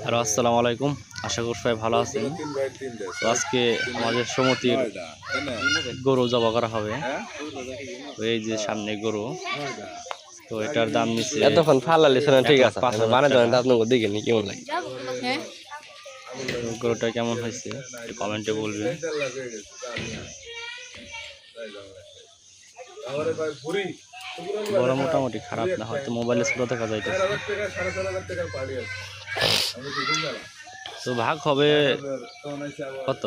Hello, আসসালামু আলাইকুম। আশা করি সবাই ভালো আছেন। তো আজকে আমাদের সমিতির গরু জবাই করা হবে। তো এই যে সামনে গরু, তো এটার দাম নিচ্ছে এতক্ষণ ফালালিস না, ঠিক আছে, 5,000 মানে টাকা। আপনাকে দেখে নি কেমন লাগে। তো গরুটা কেমন হয়েছে কমেন্টে বলবেন। বড় মোটামুটি খারাপ না, হয়তো মোবাইলে ছোট দেখা যাইতেছে। তো ভাগ হবে কত?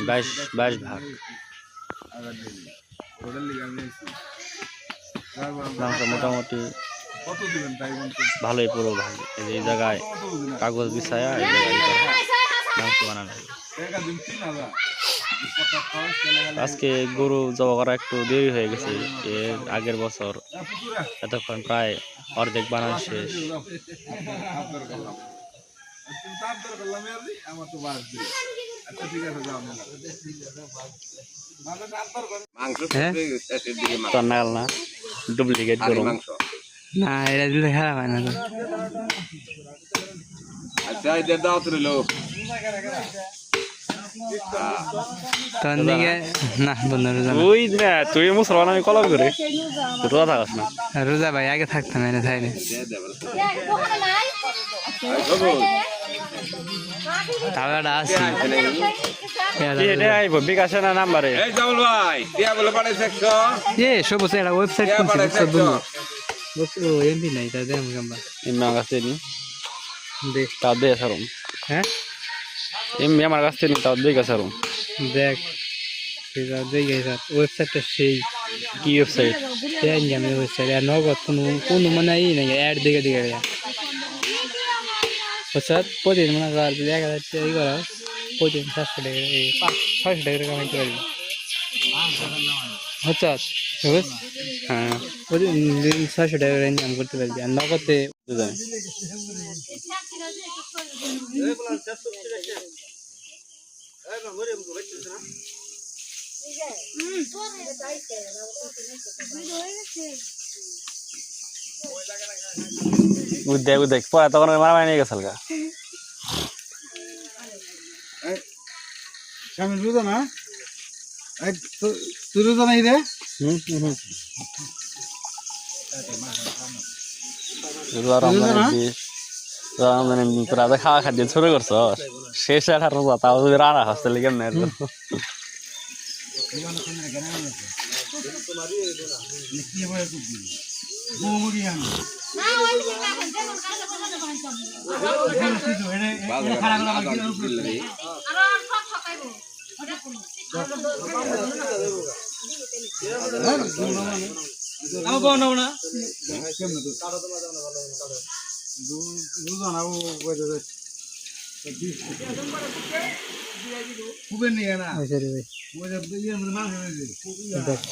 22 ভাগ। মাংস মোটামুটি ভালোই পুরো ভাগ। এই জায়গায় কাগজ বিছায়া এই জায়গায় মাংস বানানো হয়। আজকে গরু জবাই করা একটু দেরি হয়ে গেছে। এর আগের বছর এতক্ষণ প্রায় অর্ধেক বানানো শেষ। না ডুপ্লিকেট গরু না, এটা দিলে খারাপ হয় না তো। তোর দিকে না বন্ধু রোজা না। তুই না, তুই মুসলমান, আমি কলম করে রোজা থাকাস না। রোজা ভাই আগে থাকতাম এনে থাইলে টাকাটা আসি বিকাশে না নাম্বারে সব একটা ওয়েবসাইট খুলছি এমপি নাই তা দেখ গাম্বা আমার কাছ থেকে দেখ তাও দিয়ে সারুন। হ্যাঁ এমনি আমার কাছ থেকে তাও দিয়ে সারুন। দেখ ওয়েবসাইটটা সেই কি ওয়েবসাইট? ওয়েবসাইট আর নগদ কোনো মানে ই নাই অ্যাড দেখে দেখে ওষুধ প্রতিদিন মনে কর 1,000 টাকা ই করা প্রতিদিন 700 টাকা 600 টাকা কামাইতে পারবি হচ্ছে হ্যাঁ, প্রতিদিন 600 টাকা ইনকাম করতে পারবি আর নগদে দেখ পরে তখন মারামারি নিয়ে গেছিল গা। রোজা না তুই রোজা নাই রে রাজা খাওয়া খাদ্য শুরু করছ শেষ একটা রোজা, তাও যদি রান্না খাস তাহলে কেমন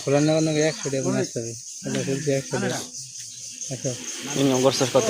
খোলা নেওয়া 100 টাকা আসতে হবে 100 টাকা ইনকাম করছিস কত?